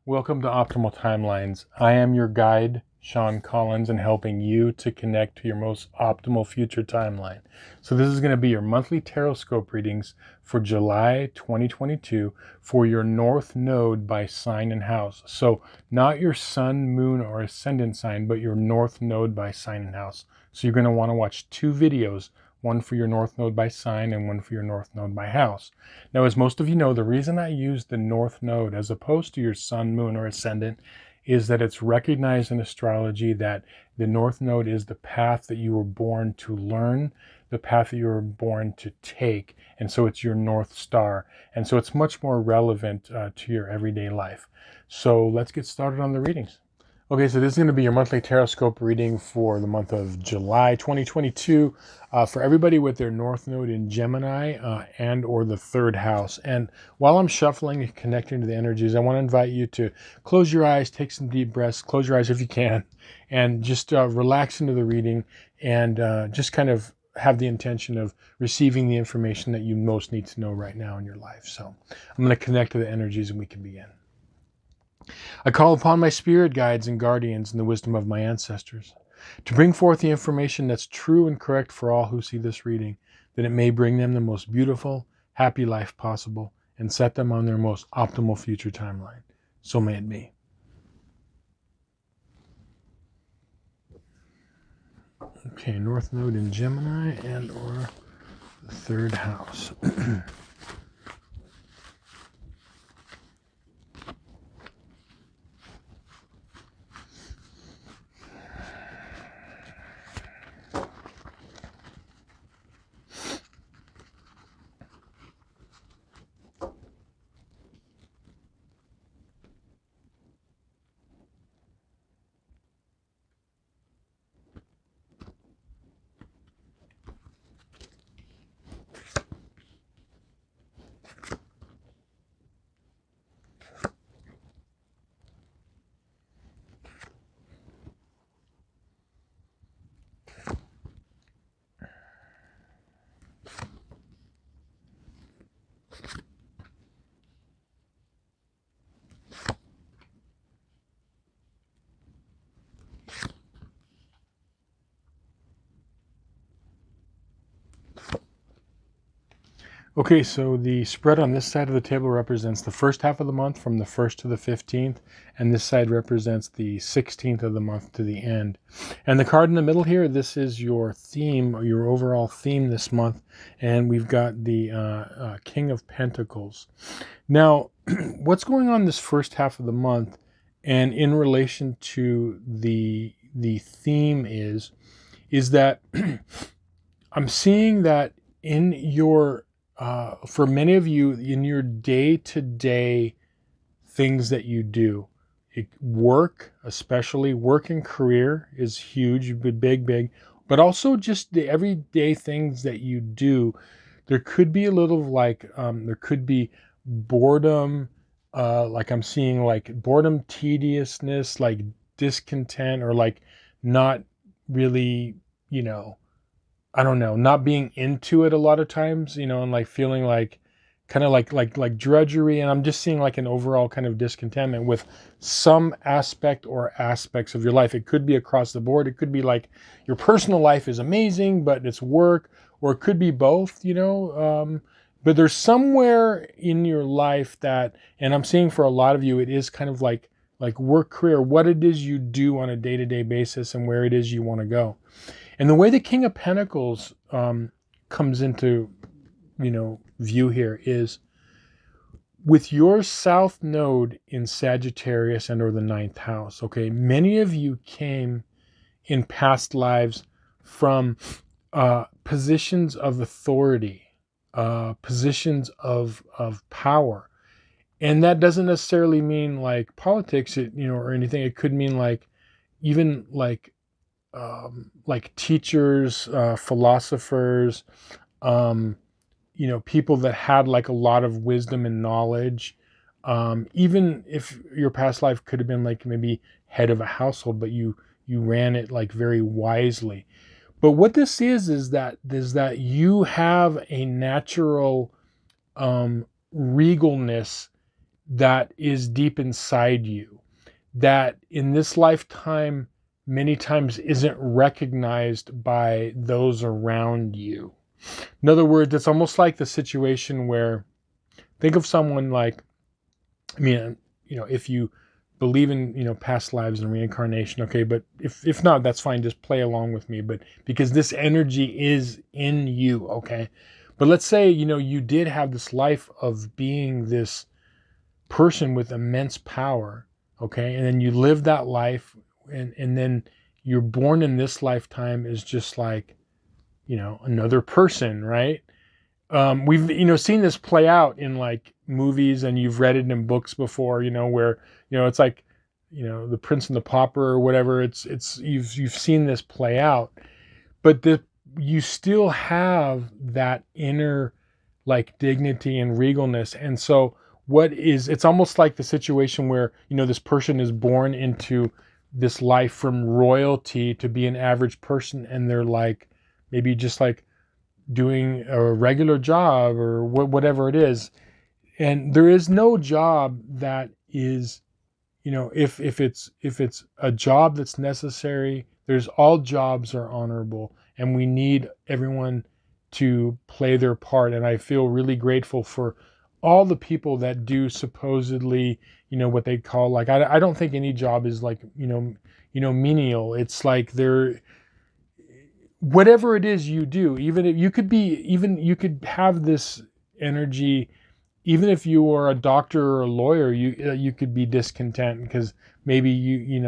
Welcome to Optimal Timelines. I am your guide, Sean Collins, and helping you to connect to your most optimal future timeline. So this is going to be your monthly Tarotscope readings for July 2022 for your North Node by sign and house. So not your sun, moon, or ascendant sign, but your North Node by sign and house. So you're going to want to watch two videos, one for your North Node by sign and one for your North Node by house. Now, as most of you know, the reason I use the North Node as opposed to your Sun, Moon, or Ascendant is that it's recognized in astrology that the North Node is the path that you were born to learn, the path that you were born to take, and so it's your North Star. And so it's much more relevant to your everyday life. So let's get started on the readings. Okay, so this is going to be your monthly Tarotscope reading for the month of July 2022 for everybody with their North Node in Gemini and or the third house. And while I'm shuffling and connecting to the energies, I want to invite you to close your eyes, take some deep breaths, close your eyes if you can, and just relax into the reading and just kind of have the intention of receiving the information that you most need to know right now in your life. So I'm going to connect to the energies and we can begin. I call upon my spirit guides and guardians and the wisdom of my ancestors to bring forth the information that's true and correct for all who see this reading, that it may bring them the most beautiful, happy life possible and set them on their most optimal future timeline. So may it be. Okay, North Node in Gemini and or the third house. Okay, so the spread on this side of the table represents the first half of the month from the 1st to the 15th, and this side represents the 16th of the month to the end. And the card in the middle here, this is your theme, or your overall theme this month, and we've got the King of Pentacles. Now, what's going on this first half of the month, and in relation to the theme is that I'm seeing that in your for many of you, in your day-to-day things that you do, work, especially work and career is huge, big, but also just the everyday things that you do, there could be a little like, there could be boredom, like I'm seeing like boredom, tediousness, like discontent, or like not really, I don't know, not being into it a lot of times, and like feeling like kind of like drudgery. And I'm just seeing like an overall kind of discontentment with some aspect or aspects of your life. It could be across the board. It could be like your personal life is amazing, but it's work, or it could be both, but there's somewhere in your life that, and I'm seeing for a lot of you, it is kind of like work, career, what it is you do on a day-to-day basis and where it is you want to go. And the way the King of Pentacles comes into, view here is with your South Node in Sagittarius and or the 9th house. Okay, many of you came in past lives from positions of authority, positions of power, and that doesn't necessarily mean like politics, or anything. It could mean like even like teachers, philosophers, people that had like a lot of wisdom and knowledge. Even if your past life could have been like maybe head of a household, but you ran it like very wisely. But what this is that you have a natural regalness that is deep inside you, that in this lifetime many times isn't recognized by those around you. In other words, it's almost like the situation where, think of someone like, I mean, if you believe in, past lives and reincarnation, okay, but if not, that's fine, just play along with me. But because this energy is in you, okay? But let's say, you did have this life of being this person with immense power, okay? And then you live that life, and then you're born in this lifetime as just like, another person, right? We've seen this play out in like movies, and you've read it in books before, where it's like, the Prince and the Pauper or whatever. It's you've seen this play out, but you still have that inner like dignity and regalness. And so it's almost like the situation where, this person is born into this life from royalty to be an average person, and they're like maybe just like doing a regular job or whatever it is. And there is no job that is, if it's a job that's necessary, all jobs are honorable, and we need everyone to play their part. And I feel really grateful for all the people that do supposedly, what they call, like, I don't think any job is like, menial. It's like whatever it is you do, even if you could have this energy, even if you are a doctor or a lawyer, you could be discontent because maybe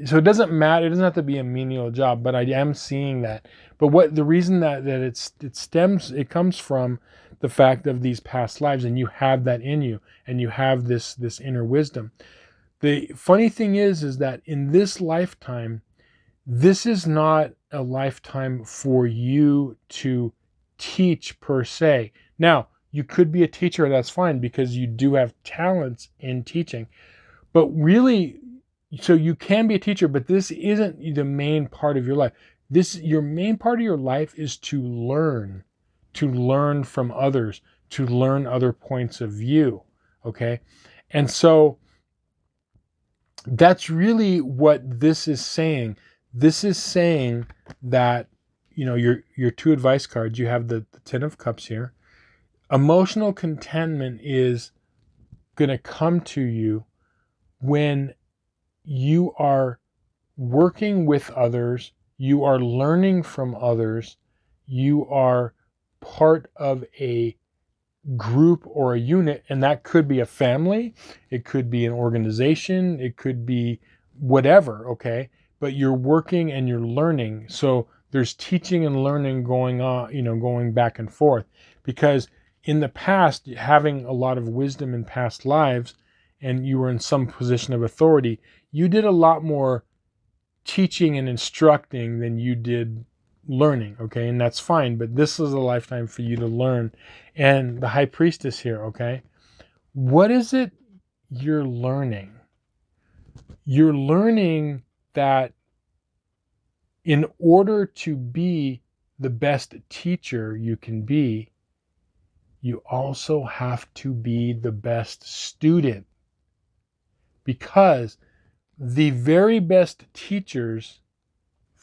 so it doesn't matter. It doesn't have to be a menial job, but I am seeing that. But the reason that it comes from the fact of these past lives, and you have that in you, and you have this inner wisdom. The funny thing is that in this lifetime, this is not a lifetime for you to teach per se. Now, you could be a teacher, that's fine, because you do have talents in teaching. But really, so you can be a teacher, but this isn't the main part of your life. Your main part of your life is to learn from others, to learn other points of view, okay? And so that's really what this is saying. This is saying that, your two advice cards, you have the Ten of Cups here. Emotional contentment is going to come to you when you are working with others, you are learning from others, you are part of a group or a unit, and that could be a family, it could be an organization, it could be whatever, okay? But you're working and you're learning. So there's teaching and learning going on, going back and forth. Because in the past, having a lot of wisdom in past lives, and you were in some position of authority, you did a lot more teaching and instructing than you did learning, okay? And that's fine, but this is a lifetime for you to learn. And the High Priestess here, okay? What is it you're learning? You're learning that in order to be the best teacher you can be, you also have to be the best student. Because the very best teachers,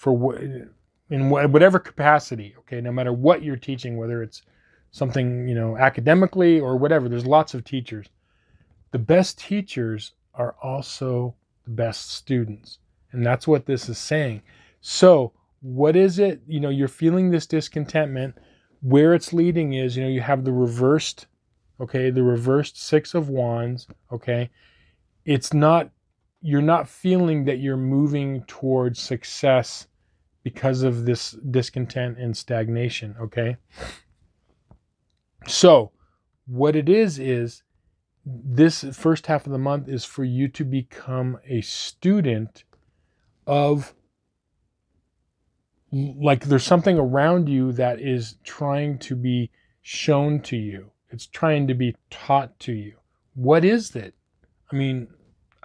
in whatever capacity, okay, no matter what you're teaching, whether it's something, academically or whatever, there's lots of teachers. The best teachers are also the best students. And that's what this is saying. So what is it, you're feeling this discontentment. Where it's leading is, you have the reversed, okay, the reversed Six of Wands, okay. You're not feeling that you're moving towards success because of this discontent and stagnation, okay? So what it is this first half of the month is for you to become a student of, like, there's something around you that is trying to be shown to you. It's trying to be taught to you. What is it? I mean,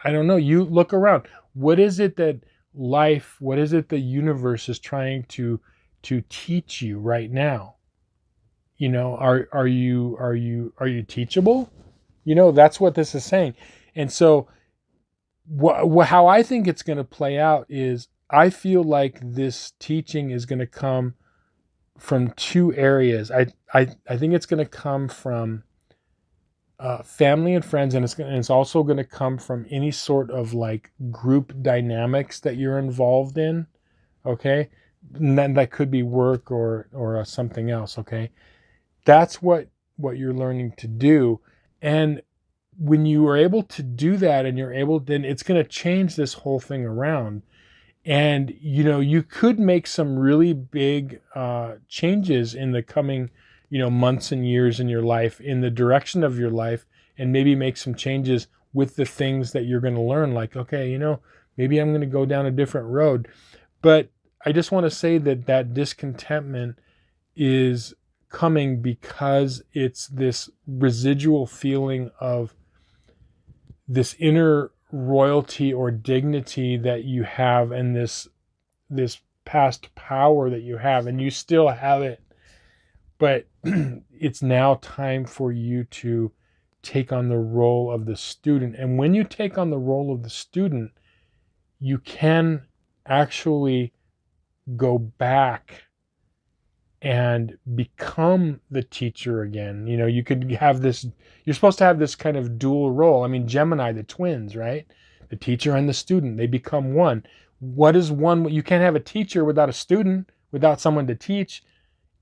I don't know. You look around. What is it that what is it the universe is trying to teach you right now? Are you teachable? That's what this is saying. And so how I think it's going to play out is I feel like this teaching is going to come from two areas. I think it's going to come from family and friends, and it's also going to come from any sort of like group dynamics that you're involved in. Okay, and then that could be work or something else. Okay, that's what you're learning to do, and when you are able to do that, and you're able, then it's going to change this whole thing around. And you could make some really big changes in the coming months and years in your life, in the direction of your life, and maybe make some changes with the things that you're going to learn, like, okay, maybe I'm going to go down a different road. But I just want to say that discontentment is coming because it's this residual feeling of this inner royalty or dignity that you have, and this past power that you have, and you still have it, but it's now time for you to take on the role of the student. And when you take on the role of the student, you can actually go back and become the teacher again. You could have this, you're supposed to have this kind of dual role. I mean, Gemini, the twins, right? The teacher and the student, they become one. What is one? You can't have a teacher without a student, without someone to teach.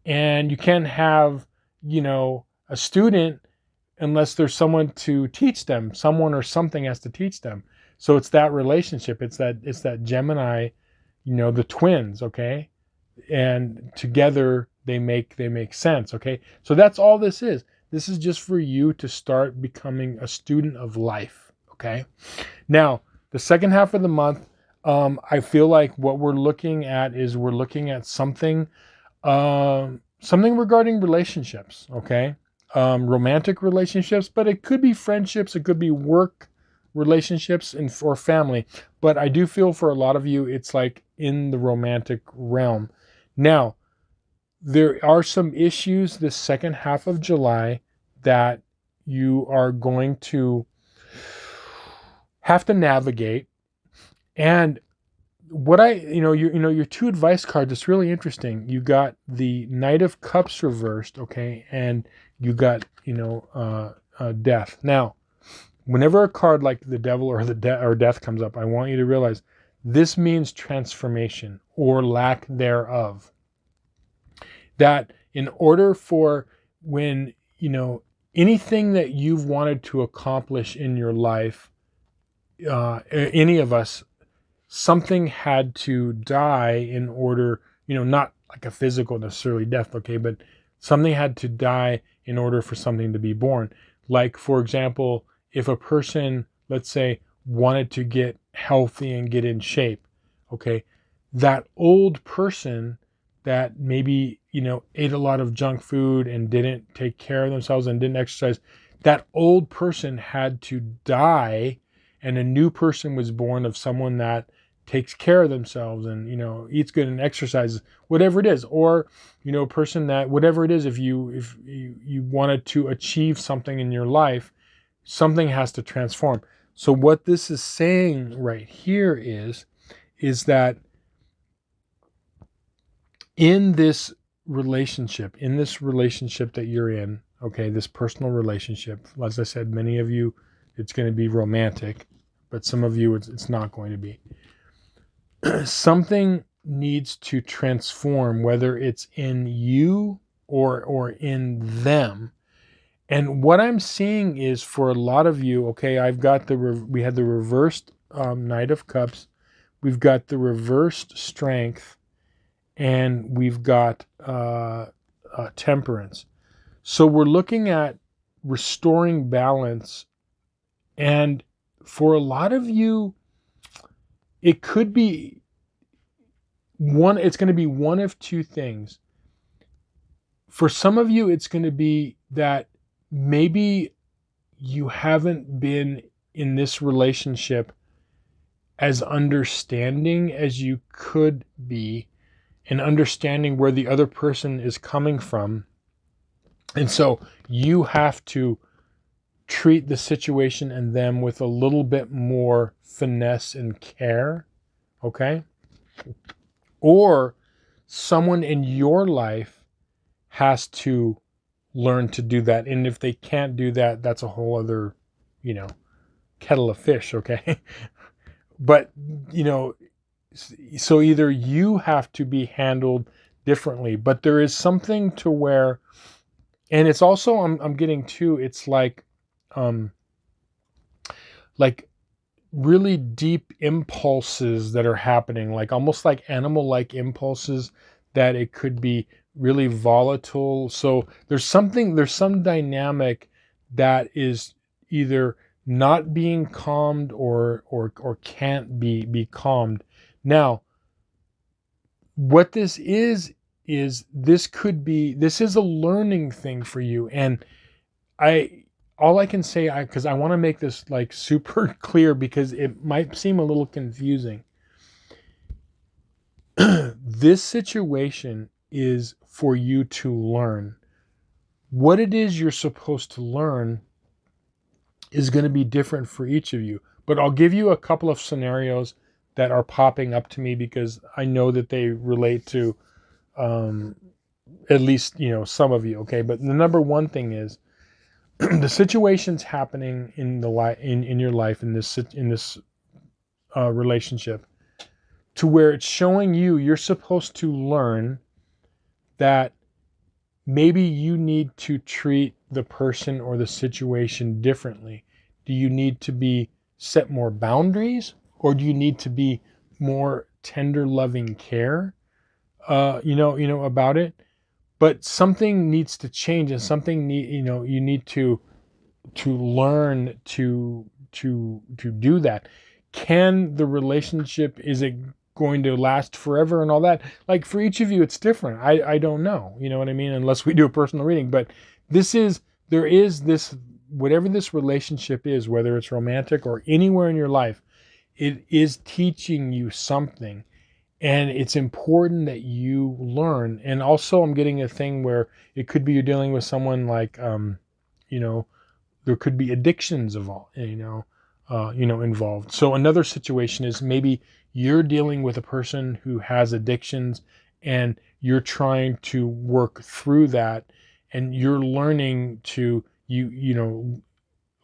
And you can't have, a student unless there's someone to teach them. Someone or something has to teach them. So it's that relationship. It's that Gemini, the twins, okay? And together they make sense. Okay, so that's all this is. This is just for you to start becoming a student of life. Okay, now the second half of the month, I feel like what we're looking at is something regarding relationships. Okay, romantic relationships, but it could be friendships, it could be work relationships, and for family. But I do feel for a lot of you it's like in the romantic realm. Now, there are some issues this second half of July that you are going to have to navigate. And what your two advice cards, it's really interesting. You got the Knight of Cups reversed, okay, and you got death. Now, whenever a card like the Devil or or death comes up, I want you to realize this means transformation or lack thereof. That in order for when, anything that you've wanted to accomplish in your life, any of us, something had to die in order, not like a physical necessarily death, okay, but something had to die in order for something to be born. Like, for example, if a person, let's say, wanted to get healthy and get in shape, okay, that old person that maybe, ate a lot of junk food and didn't take care of themselves and didn't exercise, that old person had to die, and a new person was born of someone that takes care of themselves and, eats good and exercises, whatever it is. Or, a person that, whatever it is, if you wanted to achieve something in your life, something has to transform. So what this is saying right here is that in this relationship that you're in, okay, this personal relationship, as I said, many of you, it's going to be romantic, but some of you, it's not going to be. Something needs to transform, whether it's in you or in them. And what I'm seeing is, for a lot of you, okay, I've got we had the reversed Knight of Cups, we've got the reversed Strength, and we've got Temperance. So we're looking at restoring balance. And for a lot of you, it could be it's going to be one of two things. For some of you, it's going to be that maybe you haven't been in this relationship as understanding as you could be, and understanding where the other person is coming from. And so you have to treat the situation and them with a little bit more finesse and care, okay? Or someone in your life has to learn to do that. And if they can't do that, that's a whole other, kettle of fish, okay? But, so either you have to be handled differently, but there is something to where, and it's also, I'm getting too, it's um, like really deep impulses that are happening, like almost like animal-like impulses, that it could be really volatile. So there's some dynamic that is either not being calmed or can't be calmed. Now, what this is this is a learning thing for you. And I all I can say, because I want to make this like super clear, because it might seem a little confusing. This situation is for you to learn. What it is you're supposed to learn is going to be different for each of you. But I'll give you a couple of scenarios that are popping up to me, because I know that they relate to at least, some of you. Okay. But the number one thing is, the situations happening in in your life, in this relationship, to where it's showing you're supposed to learn that maybe you need to treat the person or the situation differently. Do you need to be set more boundaries, or do you need to be more tender, loving care, about it? But something needs to change, and you need to learn to do that. Can the relationship, is it going to last forever and all that? Like, for each of you, it's different. I don't know, you know what I mean, unless we do a personal reading. But there is this, whatever this relationship is, whether it's romantic or anywhere in your life, it is teaching you something. And it's important that you learn. And also, I'm getting a thing where it could be you're dealing with someone like, there could be addictions involved. So another situation is, maybe you're dealing with a person who has addictions, and you're trying to work through that, and you're learning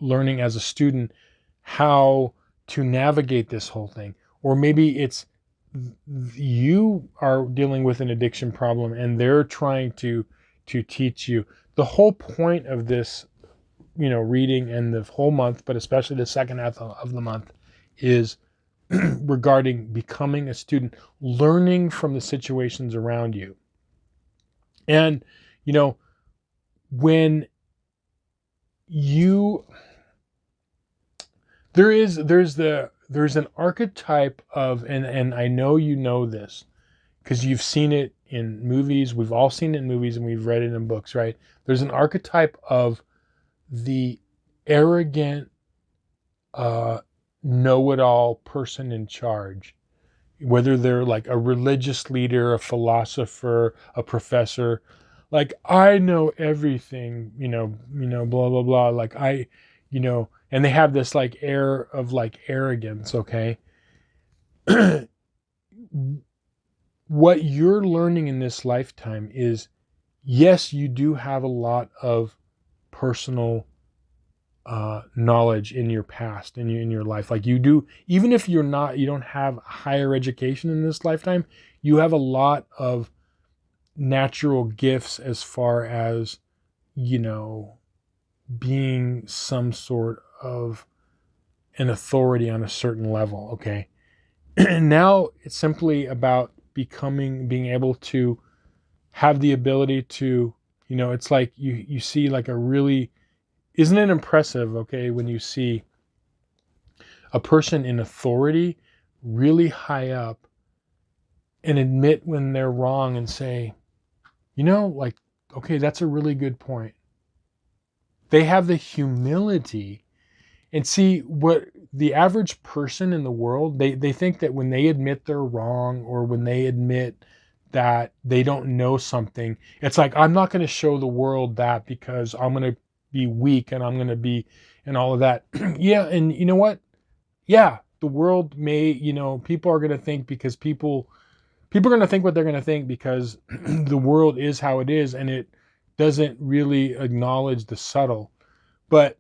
learning as a student how to navigate this whole thing. Or maybe it's you are dealing with an addiction problem, and they're trying to teach you. The whole point of this reading, and the whole month, but especially the second half of the month, is regarding becoming a student, learning from the situations around you. And, when you, there's an archetype of, and I know this, because you've seen it in movies. We've all seen it in movies, and we've read it in books, right? There's an archetype of the arrogant, know-it-all person in charge, whether they're like a religious leader, a philosopher, a professor, like, I know everything, blah blah blah, like and they have this like air of like arrogance. Okay. What you're learning in this lifetime is, yes, you do have a lot of personal knowledge in your past, in your life. Like, you do, even if you don't have higher education in this lifetime, you have a lot of natural gifts, as far as, being some sort of an authority on a certain level. Okay. And now it's simply about being able to have the ability to, it's like you see like a really, isn't it impressive, okay, when you see a person in authority really high up and admit when they're wrong and say, like, okay, that's a really good point. They have the humility. And see, what the average person in the world, they think that when they admit they're wrong, or when they admit that they don't know something, it's like, I'm not going to show the world that, because I'm going to be weak and I'm going to be and all of that. Yeah. And you know what? Yeah, the world may, people are going to think because people are going to think what they're going to think because the world is how it is and it doesn't really acknowledge the subtle. But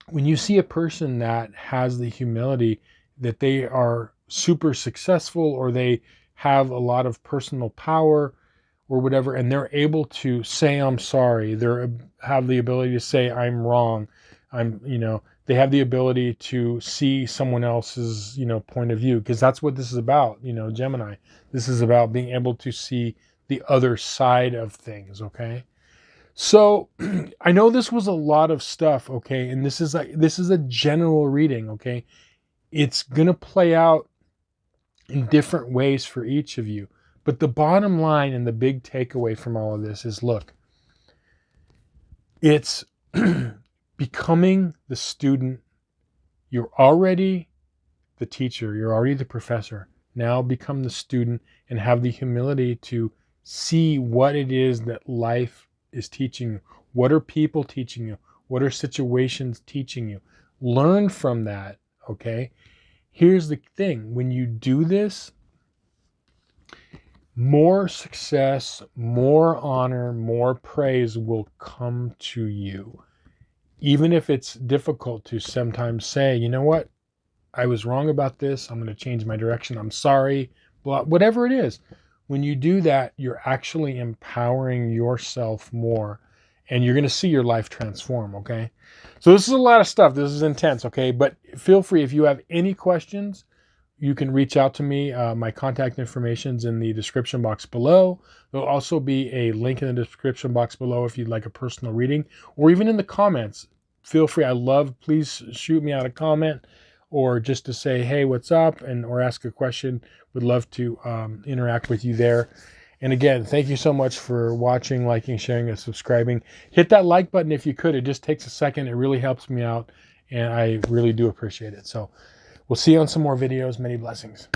when you see a person that has the humility that they are super successful or they have a lot of personal power or whatever, and they're able to say, I'm sorry, have the ability to say, I'm wrong. They have the ability to see someone else's, point of view, because that's what this is about, Gemini. This is about being able to see the other side of things, okay? So I know this was a lot of stuff, okay? And this is a general reading, okay? It's going to play out in different ways for each of you. But the bottom line and the big takeaway from all of this is, look, it's becoming the student. You're already the teacher. You're already the professor. Now become the student and have the humility to see what it is that life is teaching you. What are people teaching you? What are situations teaching you? Learn from that, okay? Here's the thing. When you do this, more success, more honor, more praise will come to you. Even if it's difficult to sometimes say, you know what? I was wrong about this. I'm going to change my direction. I'm sorry. Blah, whatever it is. When you do that, you're actually empowering yourself more and you're going to see your life transform, okay? So this is a lot of stuff. This is intense, okay? But feel free, if you have any questions, you can reach out to me. My contact information is in the description box below. There'll also be a link in the description box below if you'd like a personal reading, or even in the comments. Feel free. Please shoot me out a comment or just to say, hey, what's up? Or ask a question. Would love to interact with you there. And again, thank you so much for watching, liking, sharing, and subscribing. Hit that like button if you could. It just takes a second. It really helps me out, and I really do appreciate it. So we'll see you on some more videos. Many blessings.